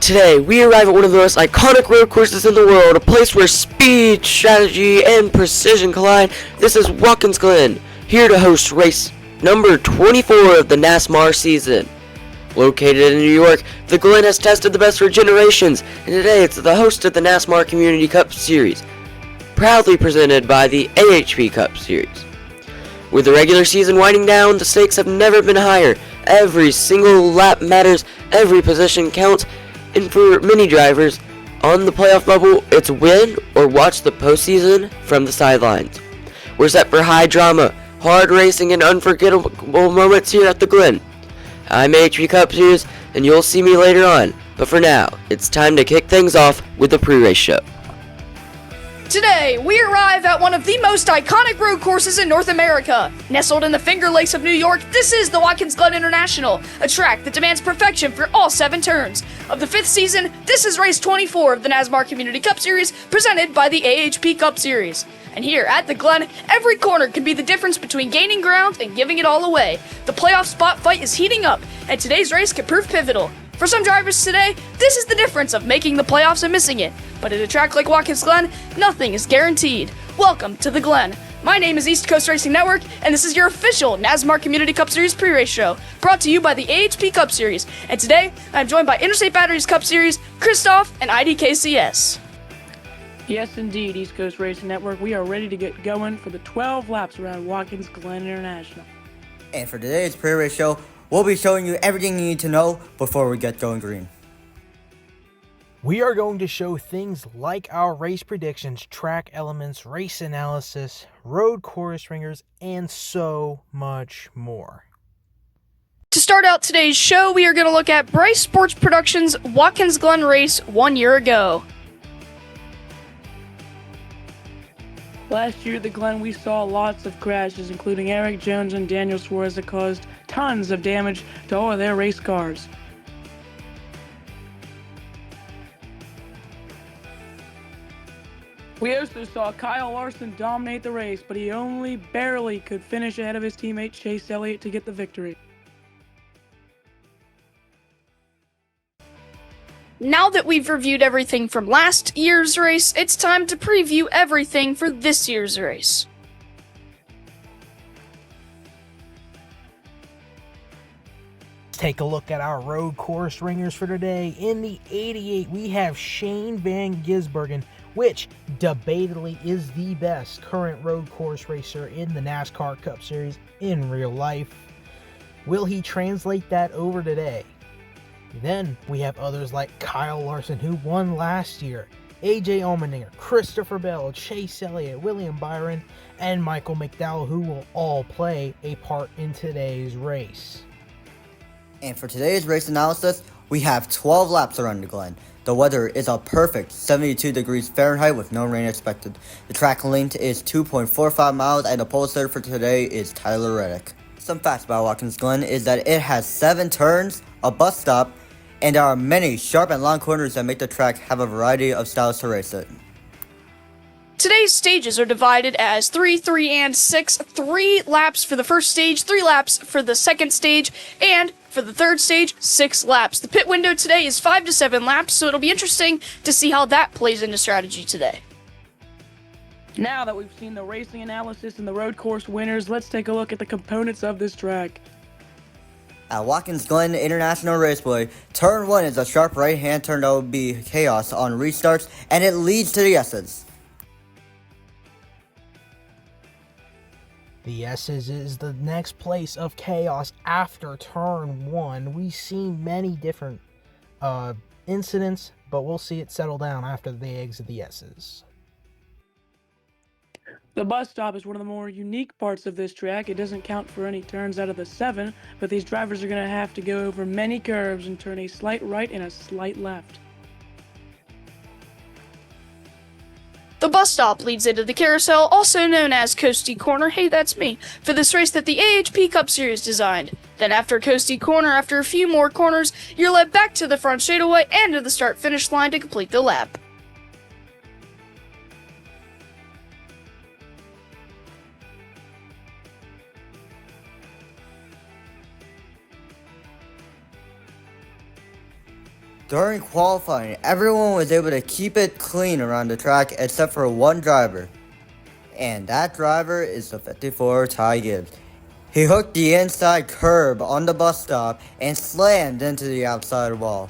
Today, we arrive at one of the most iconic road courses in the world, a place where speed, strategy, and precision collide. This is Watkins, Glen, here to host race number 24 of the NASMAR season. Located in New York, the Glen has tested the best for generations, and today it's the host of the NASMAR Community Cup Series, proudly presented by the AHP Cup Series. With the regular season winding down, the stakes have never been higher. Every single lap matters, every position counts, and for many drivers on the playoff bubble, it's win or watch the postseason from the sidelines. We're set for high drama, hard racing, and unforgettable moments here at the Glen. I'm AHP Cup Series, and you'll see me later on. But for now, it's time to kick things off with the pre-race show. Today, we arrive at one of the most iconic road courses in North America. Nestled in the Finger Lakes of New York, this is the Watkins Glen International, a track that demands perfection for all 7 turns. Of the 5th season, this is race 24 of the NASMAR Community Cup Series, presented by the AHP Cup Series. And here at the Glen, every corner can be the difference between gaining ground and giving it all away. The playoff spot fight is heating up, and today's race could prove pivotal. For some drivers today, this is the difference of making the playoffs and missing it. But at a track like Watkins Glen, nothing is guaranteed. Welcome to the Glen. My name is East Coast Racing Network, and this is your official NASMAR Community Cup Series pre-race show, brought to you by the AHP Cup Series. And today, I'm joined by Interstate Batteries Cup Series, Christoph, and IDKCS. Yes, indeed, East Coast Racing Network. We are ready to get going for the 12 laps around Watkins Glen International. And for today's pre-race show, we'll be showing you everything you need to know before we get going green. We are going to show things like our race predictions, track elements, race analysis, road course ringers, and so much more. To start out today's show, we are going to look at Bryce Sports Productions' Watkins Glen race 1 year ago. Last year at the Glen, we saw lots of crashes, including Eric Jones and Daniel Suarez, that caused tons of damage to all of their race cars. We also saw Kyle Larson dominate the race, but he only barely could finish ahead of his teammate Chase Elliott to get the victory. Now that we've reviewed everything from last year's race, it's time to preview everything for this year's race. Take a look at our road course ringers for today. In the 88, we have Shane Van Gisbergen, which debatably is the best current road course racer in the NASCAR Cup Series in real life. Will he translate that over today? Then we have others like Kyle Larson, who won last year, AJ Allmendinger, Christopher Bell, Chase Elliott, William Byron, and Michael McDowell, who will all play a part in today's race. And for today's race analysis, we have 12 laps around the Glen. The weather is a perfect 72 degrees Fahrenheit with no rain expected. The track length is 2.45 miles, and the pole sitter for today is Tyler Reddick. Some facts about Watkins Glen is that it has 7 turns, a bus stop, and there are many sharp and long corners that make the track have a variety of styles to race it. Today's stages are divided as 3, 3, and 6. 3 laps for the first stage, 3 laps for the second stage, and for the third stage, 6 laps. The pit window today is 5 to 7 laps, so it'll be interesting to see how that plays into strategy today. Now that we've seen the racing analysis and the road course winners, let's take a look at the components of this track. At Watkins Glen International Raceway, turn 1 is a sharp right-hand turn that will be chaos on restarts, and it leads to the S's. The S's is the next place of chaos after turn 1. We've seen many different incidents, but we'll see it settle down after the exit the S's. The bus stop is one of the more unique parts of this track. It doesn't count for any turns out of the 7, but these drivers are going to have to go over many curves and turn a slight right and a slight left. The bus stop leads into the carousel, also known as Coastie Corner. Hey, that's me. For this race that the AHP Cup Series designed. Then after Coastie Corner, after a few more corners, you're led back to the front straightaway and to the start-finish line to complete the lap. The During qualifying, everyone was able to keep it clean around the track except for one driver. And that driver is the 54 Ty Gibbs. He hooked the inside curb on the bus stop and slammed into the outside wall.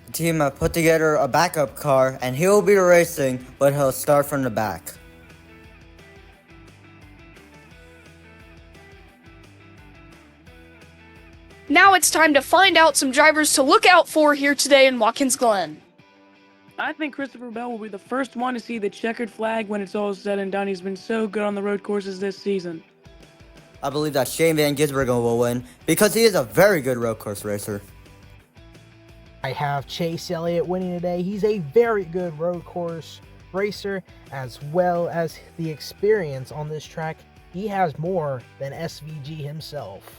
The team have put together a backup car and he will be racing, but he'll start from the back. Now it's time to find out some drivers to look out for here today in Watkins Glen. I think Christopher Bell will be the first one to see the checkered flag when it's all said and done. He's been so good on the road courses this season. I believe that Shane Van Gisbergen will win because he is a very good road course racer. I have Chase Elliott winning today. He's a very good road course racer, as well as the experience on this track. He has more than SVG himself.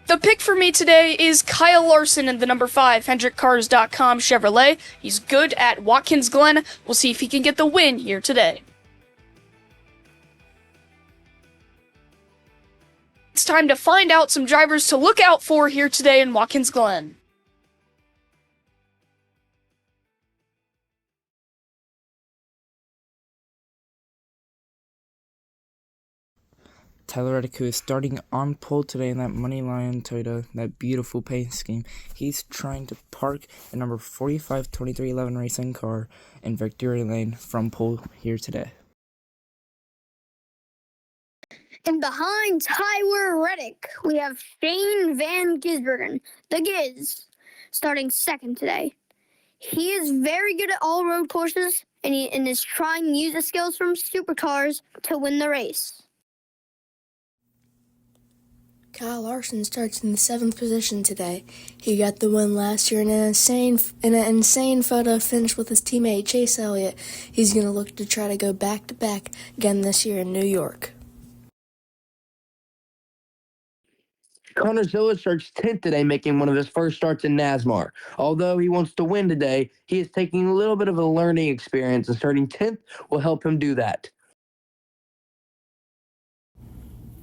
The pick for me today is Kyle Larson in the number 5 HendrickCars.com Chevrolet. He's good at Watkins Glen. We'll see if he can get the win here today. It's time to find out some drivers to look out for here today in Watkins Glen. Tyler Reddick, who is starting on pole today in that Moneyline Toyota, that beautiful paint scheme. He's trying to park the number 452311 racing car in Victory Lane from pole here today. And behind Tyler Reddick, we have Shane Van Gisbergen, the Giz, starting second today. He is very good at all road courses and is trying to use the skills from supercars to win the race. Kyle Larson starts in the 7th position today. He got the win last year in an insane photo finish with his teammate Chase Elliott. He's going to look to try to go back-to-back again this year in New York. Connor Zilla starts 10th today, making one of his first starts in NASMAR. Although he wants to win today, he is taking a little bit of a learning experience, and starting 10th will help him do that.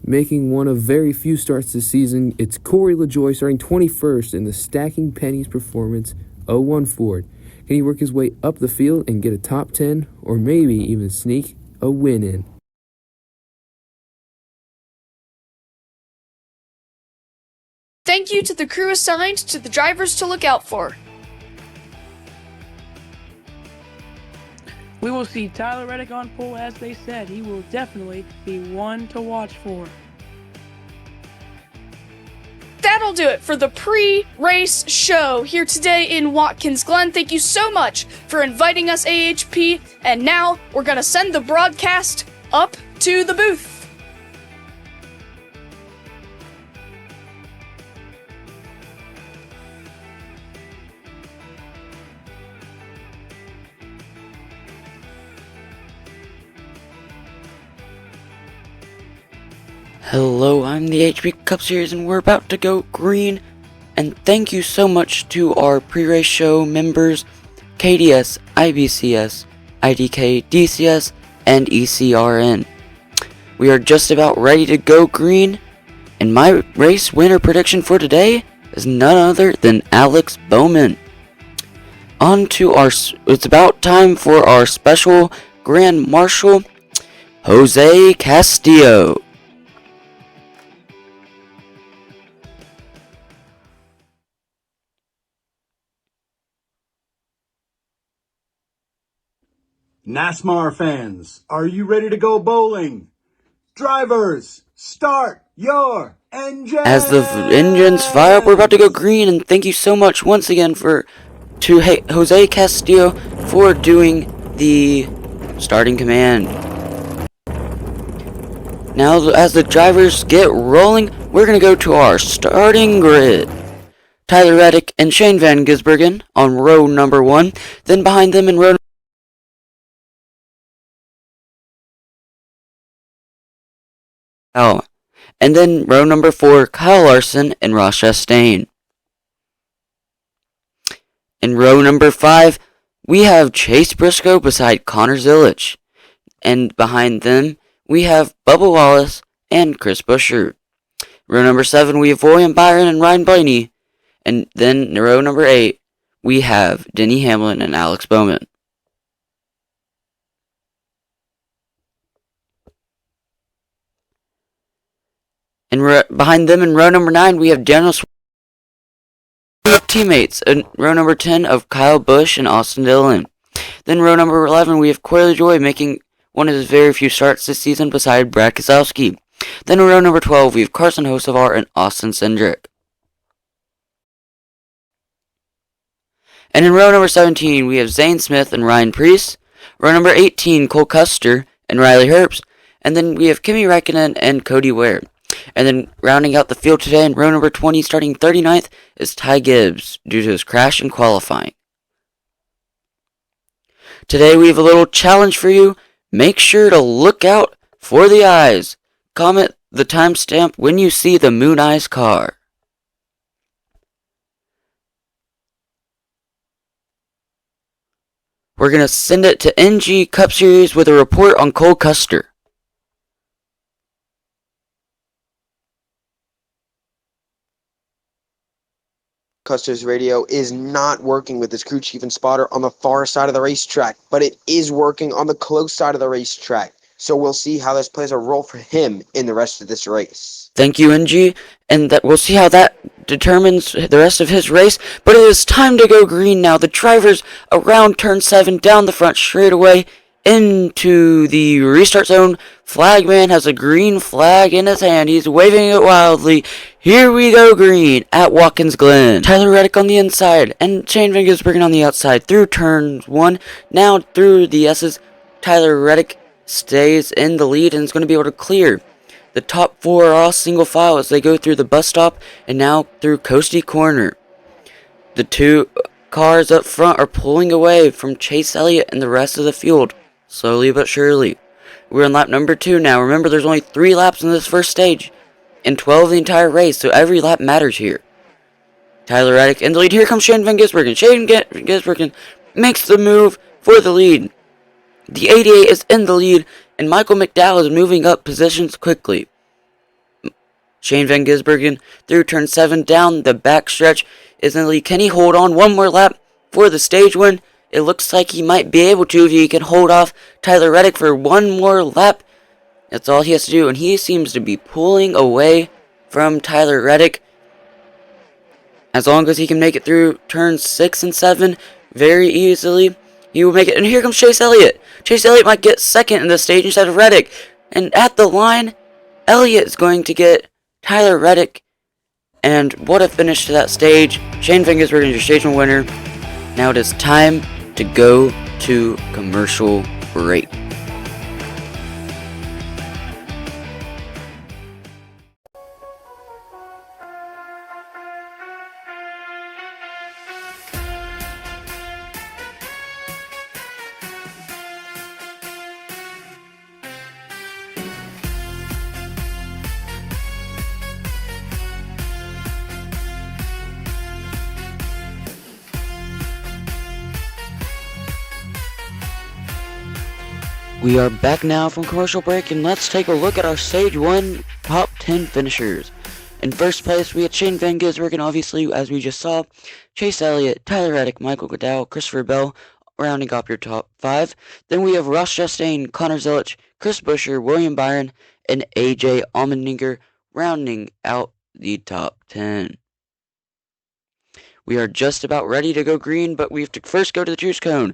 Making one of very few starts this season, it's Corey LaJoy starting 21st in the Stacking Pennies Performance 01 Ford. Can he work his way up the field and get a top 10, or maybe even sneak a win in? Thank you to the crew assigned to the drivers to look out for. We will see Tyler Reddick on pole, as they said. He will definitely be one to watch for. That'll do it for the pre-race show here today in Watkins Glen. Thank you so much for inviting us, AHP. And now we're going to send the broadcast up to the booth. Hello, I'm the HP Cup Series and we're about to go green. And thank you so much to our pre-race show members, KDS, IBCS, IDK, DCS, and ECRN. We are just about ready to go green, and my race winner prediction for today is none other than Alex Bowman. It's about time for our special Grand Marshal, Jose Castillo. NASMAR fans, are you ready to go bowling? Drivers, start your engines! As the engines fire up, we're about to go green, and thank you so much once again to Jose Castillo for doing the starting command. Now, as the drivers get rolling, we're going to go to our starting grid. Tyler Reddick and Shane Van Gisbergen on row number 1, then behind them in row and then row number 4, Kyle Larson and Ross Chastain. In row number 5, we have Chase Briscoe beside Connor Zilic. And behind them, we have Bubba Wallace and Chris Buescher. Row number 7, we have William Byron and Ryan Blaney. And then in row number 8, we have Denny Hamlin and Alex Bowman. And behind them in row number 9, we have Daniel teammates. In row number 10 of Kyle Busch and Austin Dillon. Then row number 11, we have Corey LaJoie making one of his very few starts this season beside Brad Keselowski. Then in row number 12, we have Carson Hocevar and Austin Cindric. And in row number 17, we have Zane Smith and Ryan Preece. Row number 18, Cole Custer and Riley Herbst. And then we have Kimi Räikkönen and Cody Ware. And then rounding out the field today in row number 20, starting 39th, is Ty Gibbs due to his crash in qualifying. Today we have a little challenge for you. Make sure to look out for the eyes. Comment the timestamp when you see the Moon Eyes car. We're going to send it to NG Cup Series with a report on Cole Custer. Custer's radio is not working with his crew chief and spotter on the far side of the racetrack, but it is working on the close side of the racetrack. So we'll see how this plays a role for him in the rest of this race. Thank you, NG, and that we'll see how that determines the rest of his race. But it is time to go green now. The drivers around turn 7 down the front straightaway into the restart zone. Flagman has a green flag in his hand. He's waving it wildly. Here we go green at Watkins Glen. Tyler Reddick on the inside and Shane Van Gisbergen on the outside through turn 1. Now through the S's, Tyler Reddick stays in the lead and is going to be able to clear. The top 4 are all single file as they go through the bus stop and now through Coastie Corner. The 2 cars up front are pulling away from Chase Elliott and the rest of the field, slowly but surely. We're on lap number 2 now. Remember, there's only 3 laps in this first stage and 12 the entire race, so every lap matters here. Tyler Reddick in the lead. Here comes Shane Van Gisbergen. Shane Van Gisbergen makes the move for the lead. The 88 is in the lead, and Michael McDowell is moving up positions quickly. Shane Van Gisbergen through turn 7 down the backstretch is in the lead. Can he hold on one more lap for the stage win? It looks like he might be able to if he can hold off Tyler Reddick for one more lap. That's all he has to do, and he seems to be pulling away from Tyler Reddick. As long as he can make it through turns 6 and 7 very easily, he will make it. And here comes Chase Elliott. Chase Elliott might get second in the stage instead of Reddick. And at the line, Elliott is going to get Tyler Reddick. And what a finish to that stage. Shane Van Gisbergen is your stage 1 winner. Now it is time to go to commercial break. We are back now from commercial break, and let's take a look at our Stage 1 top 10 finishers. In first place, we had Shane Van Gisbergen, obviously, as we just saw. Chase Elliott, Tyler Reddick, Michael McDowell, Christopher Bell, rounding up your top 5. Then we have Ross Chastain, Connor Zilic, Chris Buescher, William Byron, and AJ Allmendinger, rounding out the top 10. We are just about ready to go green, but we have to first go to the juice cone.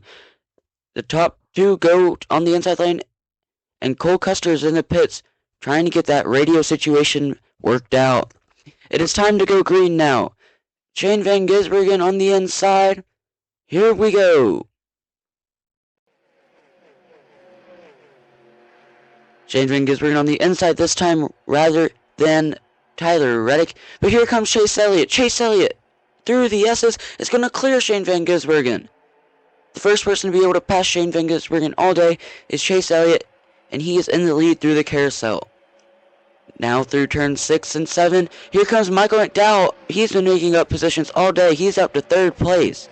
The top 2 go on the inside lane, and Cole Custer is in the pits trying to get that radio situation worked out. It is time to go green now. Shane Van Gisbergen on the inside. Here we go. Shane Van Gisbergen on the inside this time rather than Tyler Reddick. But here comes Chase Elliott. Chase Elliott through the S's is going to clear Shane Van Gisbergen. The first person to be able to pass Shane Van Gisbergen all day is Chase Elliott, and he is in the lead through the carousel. Now through turns 6 and 7, here comes Michael McDowell. He's been making up positions all day. He's up to 3rd place.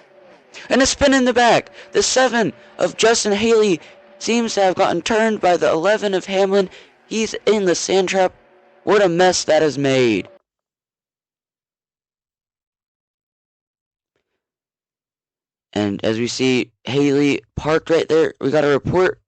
And a spin in the back. The 7 of Justin Haley seems to have gotten turned by the 11 of Hamlin. He's in the sand trap. What a mess that has made. And as we see Haley parked right there, we got a report.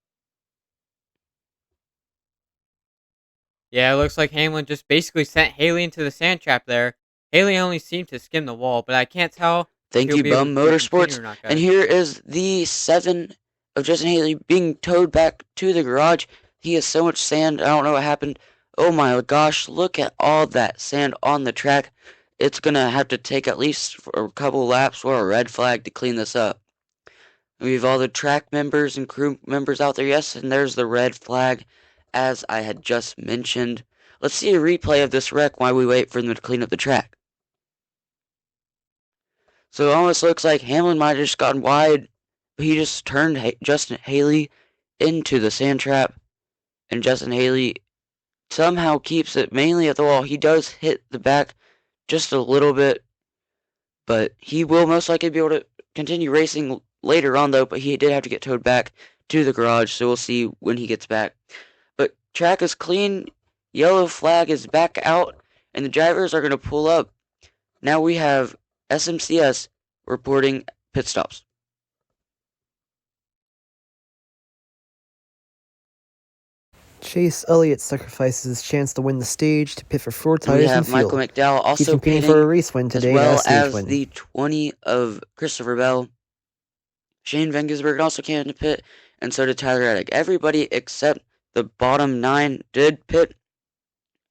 Yeah, it looks like Hamlin just basically sent Haley into the sand trap there. Haley only seemed to skim the wall, but I can't tell if Thank he'll you, be able Bum to continue Motorsports. or not, And guys. here is the 7 of Justin Haley being towed back to the garage. He has so much sand. I don't know what happened. Oh my gosh, look at all that sand on the track. It's going to have to take at least a couple laps for a red flag to clean this up. We have all the track members and crew members out there. Yes, and there's the red flag, as I had just mentioned. Let's see a replay of this wreck while we wait for them to clean up the track. So it almost looks like Hamlin might have just gotten wide. He just turned Justin Haley into the sand trap. And Justin Haley somehow keeps it mainly at the wall. He does hit the back just a little bit. But he will most likely be able to continue racing later on, though. But he did have to get towed back to the garage. So we'll see when he gets back. But track is clean. Yellow flag is back out. And the drivers are going to pull up. Now we have SMCS reporting pit stops. Chase Elliott sacrifices his chance to win the stage to pit for 4 And we tires in have the field. Michael McDowell He's also competing pitting, for a race win today, as well and a stage as win. the 20 of Christopher Bell. Shane Van Gisbergen also came into pit, and so did Tyler Reddick. Everybody except the bottom 9 did pit,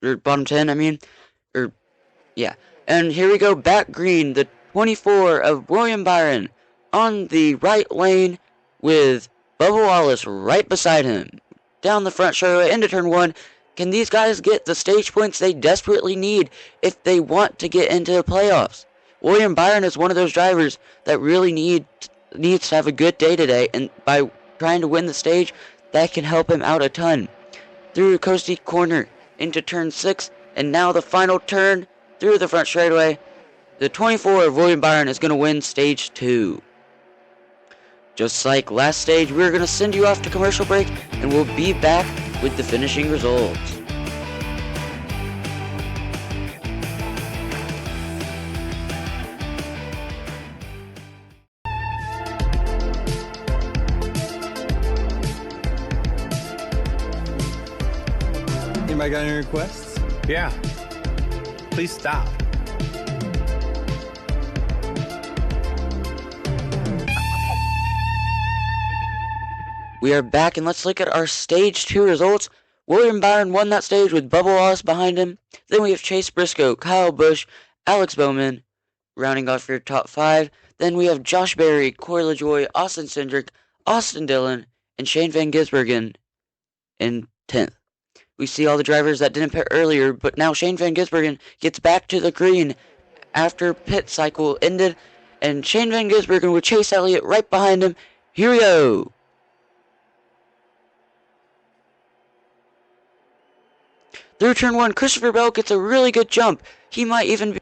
or bottom 10, I mean, or yeah. And here we go, back green, the 24 of William Byron on the right lane with Bubba Wallace right beside him. Down the front straightaway into turn 1. Can these guys get the stage points they desperately need if they want to get into the playoffs? William Byron is one of those drivers that really needs to have a good day today, and by trying to win the stage, that can help him out a ton. Through the coasty corner into turn 6, and now the final turn through the front straightaway. The 24 of William Byron is going to win stage 2. Just like last stage, we're going to send you off to commercial break, and we'll be back with the finishing results. Anybody got any requests? Yeah. Please stop. We are back, and let's look at our stage 2 results. William Byron won that stage with Bubba Wallace behind him. Then we have Chase Briscoe, Kyle Busch, Alex Bowman, rounding off your top 5. Then we have Josh Berry, Corey LaJoie, Austin Cindric, Austin Dillon, and Shane Van Gisbergen in 10th. We see all the drivers that didn't pit earlier, but now Shane Van Gisbergen gets back to the green after pit cycle ended, and Shane Van Gisbergen with Chase Elliott right behind him. Here we go. Through turn 1, Christopher Bell gets a really good jump. He might even be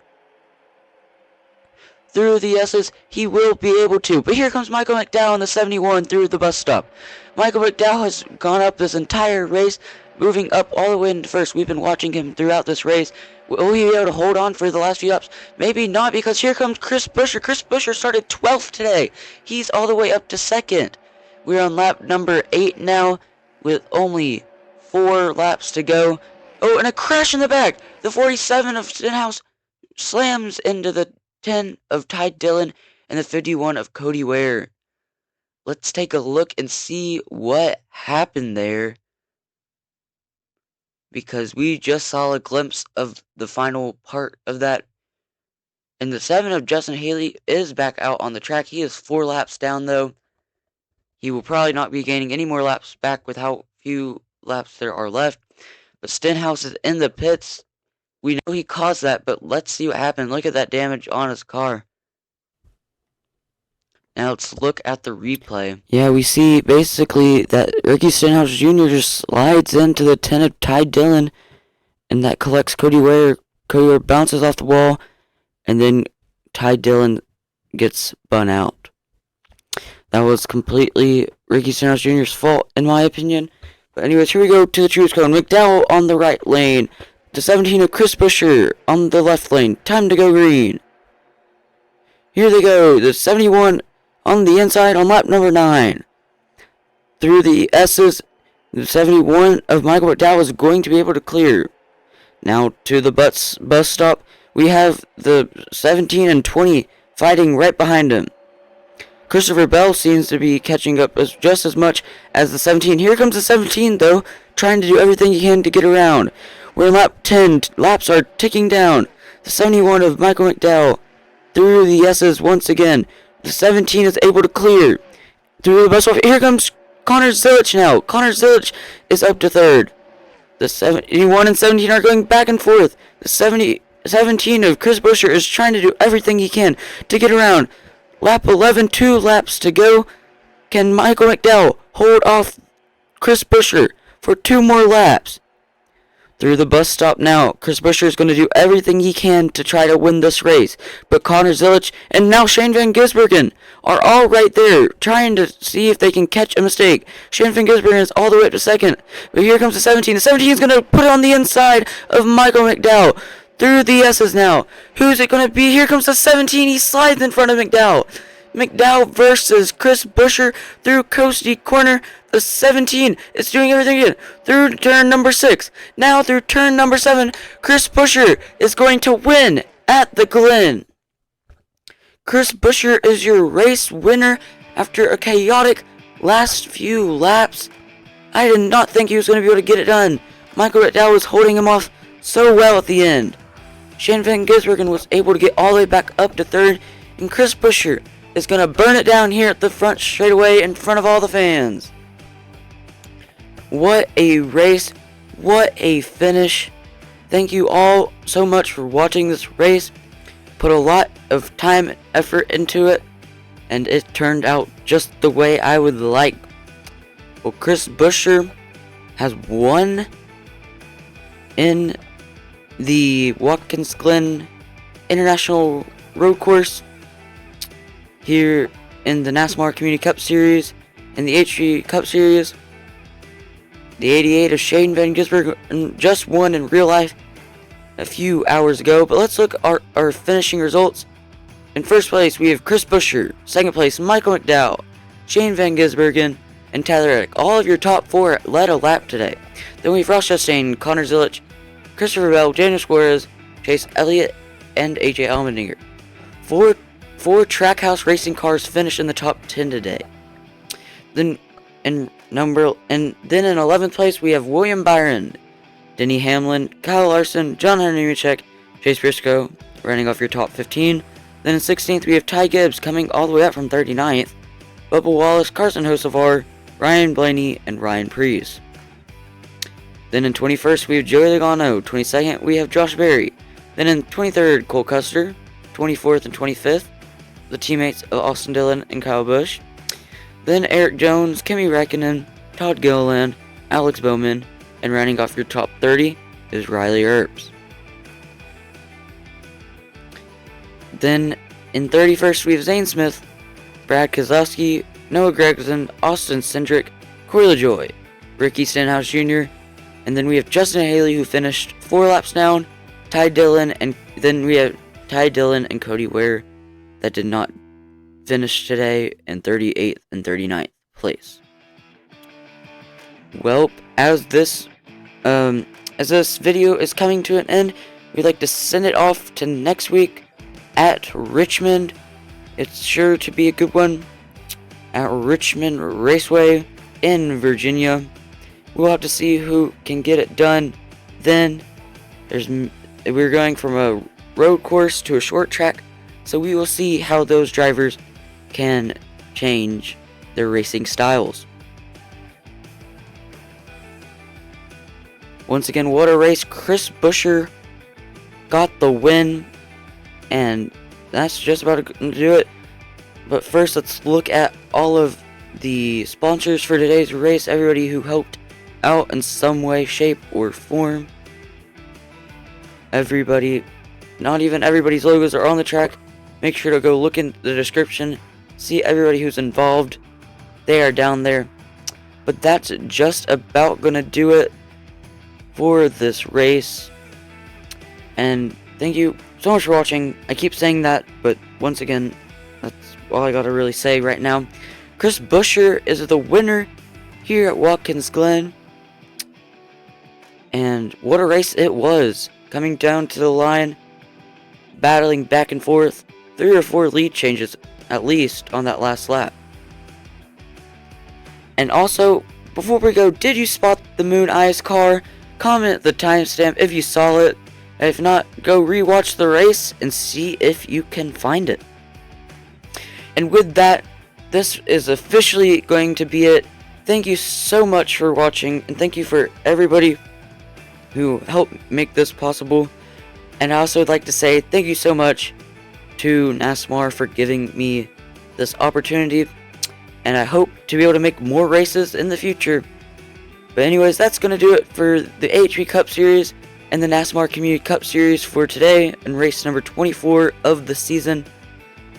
through the S's. He will be able to. But here comes Michael McDowell in the 71 through the bus stop. Michael McDowell has gone up this entire race, moving up all the way into first. We've been watching him throughout this race. Will he be able to hold on for the last few laps? Maybe not, because here comes Chris Buescher. Chris Buescher started 12th today. He's all the way up to 2nd. We're on lap number 8 now, with only 4 laps to go. Oh, and a crash in the back. The 47 of Stenhouse slams into the 10 of Ty Dillon and the 51 of Cody Ware. Let's take a look and see what happened there, because we just saw a glimpse of the final part of that. And the 7 of Justin Haley is back out on the track. He is 4 laps down, though. He will probably not be gaining any more laps back with how few laps there are left. But Stenhouse is in the pits. We know he caused that, but let's see what happened. Look at that damage on his car. Now let's look at the replay. Yeah, we see basically that Ricky Stenhouse Jr. just slides into the 10 of Ty Dillon, and that collects Cody Ware. Cody Ware bounces off the wall, and then Ty Dillon gets spun out. That was completely Ricky Stenhouse Jr.'s fault, in my opinion. But anyways, here we go to the choose cone. McDowell on the right lane. The 17 of Chris Buescher on the left lane. Time to go green. Here they go. The 71 on the inside on lap number 9. Through the S's, the 71 of Michael McDowell is going to be able to clear. Now to the bus stop, we have the 17 and 20 fighting right behind him. Christopher Bell seems to be catching up just as much as the 17. Here comes the 17, though, trying to do everything he can to get around. We're in lap 10. Laps are ticking down. The 71 of Michael McDowell through the S's once again. The 17 is able to clear. Through the bus stop, here comes Connor Zilich now. Connor Zilich is up to 3rd. The 71 and 17 are going back and forth. The 17 of Chris Buescher is trying to do everything he can to get around. Lap 11, 2 laps to go. Can Michael McDowell hold off Chris Buescher for 2 more laps? Through the bus stop now, Chris Buescher is going to do everything he can to try to win this race. But Connor Zilich and now Shane Van Gisbergen are all right there, trying to see if they can catch a mistake. Shane Van Gisbergen is all the way up to 2nd. But here comes the 17. The 17 is going to put it on the inside of Michael McDowell. Through the S's now. Who's it going to be? Here comes the 17. He slides in front of McDowell. McDowell versus Chris Buescher through Coastie Corner. The 17 is doing everything again. Through turn number 6. Now through turn number 7. Chris Buescher is going to win at the Glen. Chris Buescher is your race winner after a chaotic last few laps. I did not think he was going to be able to get it done. Michael McDowell was holding him off so well at the end. Shane Van Gisbergen was able to get all the way back up to 3rd. And Chris Buescher is going to burn it down here at the front straightaway in front of all the fans. What a race. What a finish. Thank you all so much for watching this race. Put a lot of time and effort into it, and it turned out just the way I would like. Well, Chris Buescher has won in the Watkins Glen International Road Course here in the NASMAR Community Cup Series and the HG Cup Series. The 88 of Shane Van Gisbergen just won in real life a few hours ago. But let's look at our finishing results. In first place, we have Chris Buescher. Second place, Michael McDowell, Shane Van Gisbergen, and Tyler Reddick. All of your top 4 led a lap today. Then we have Ross Chastain, Connor Zilich, Christopher Bell, Daniel Suarez, Chase Elliott, and AJ Allmendinger. Four Trackhouse racing cars finished in the top 10 today. Then in 11th place we have William Byron, Denny Hamlin, Kyle Larson, John Henry Nemechek, Chase Briscoe, running off your top 15. Then in 16th we have Ty Gibbs coming all the way up from 39th, Bubba Wallace, Carson Hocevar, Ryan Blaney, and Ryan Preece. Then in 21st we have Joey Logano, 22nd we have Josh Berry. Then in 23rd Cole Custer, 24th and 25th the teammates of Austin Dillon and Kyle Busch. Then Eric Jones, Kimi Räikkönen, Todd Gilliland, Alex Bowman, and rounding off your top 30 is Riley Earps. Then in 31st we have Zane Smith, Brad Keselowski, Noah Gragson, Austin Cindric, Corey LaJoie, Ricky Stenhouse Jr., and then we have Justin Haley who finished 4 laps down, Ty Dillon, and then we have Ty Dillon and Cody Ware that did not finish today in 38th and 39th place. Well, as this video is coming to an end, we'd like to send it off to next week at Richmond. It's sure to be a good one at Richmond Raceway in Virginia. We'll have to see who can get it done. Then we're going from a road course to a short track, so we will see how those drivers can change their racing styles. Once again, what a race. Chris Buescher got the win, and that's just about to do it. But first, let's look at all of the sponsors for today's race, everybody who helped out in some way, shape, or form. Everybody, not even everybody's logos are on the track. Make sure to go look in the description, see everybody who's involved. They are down there. But that's just about gonna do it for this race. And thank you so much for watching. I keep saying that, but once again, that's all I gotta really say right now. Chris Buescher is the winner here at Watkins Glen. And what a race it was. Coming down to the line, battling back and forth. 3 or 4 lead changes at least on that last lap. And also, before we go, did you spot the Moon Eyes car? Comment the timestamp if you saw it. If not, go rewatch the race and see if you can find it. And with that, this is officially going to be it. Thank you so much for watching, and thank you for everybody who helped make this possible. And I also would like to say thank you so much to NASMAR for giving me this opportunity, and I hope to be able to make more races in the future. But anyways, that's going to do it for the AHP Cup Series and the NASMAR Community Cup Series for today and race number 24 of the season.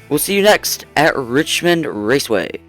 We'll see you next at Richmond Raceway.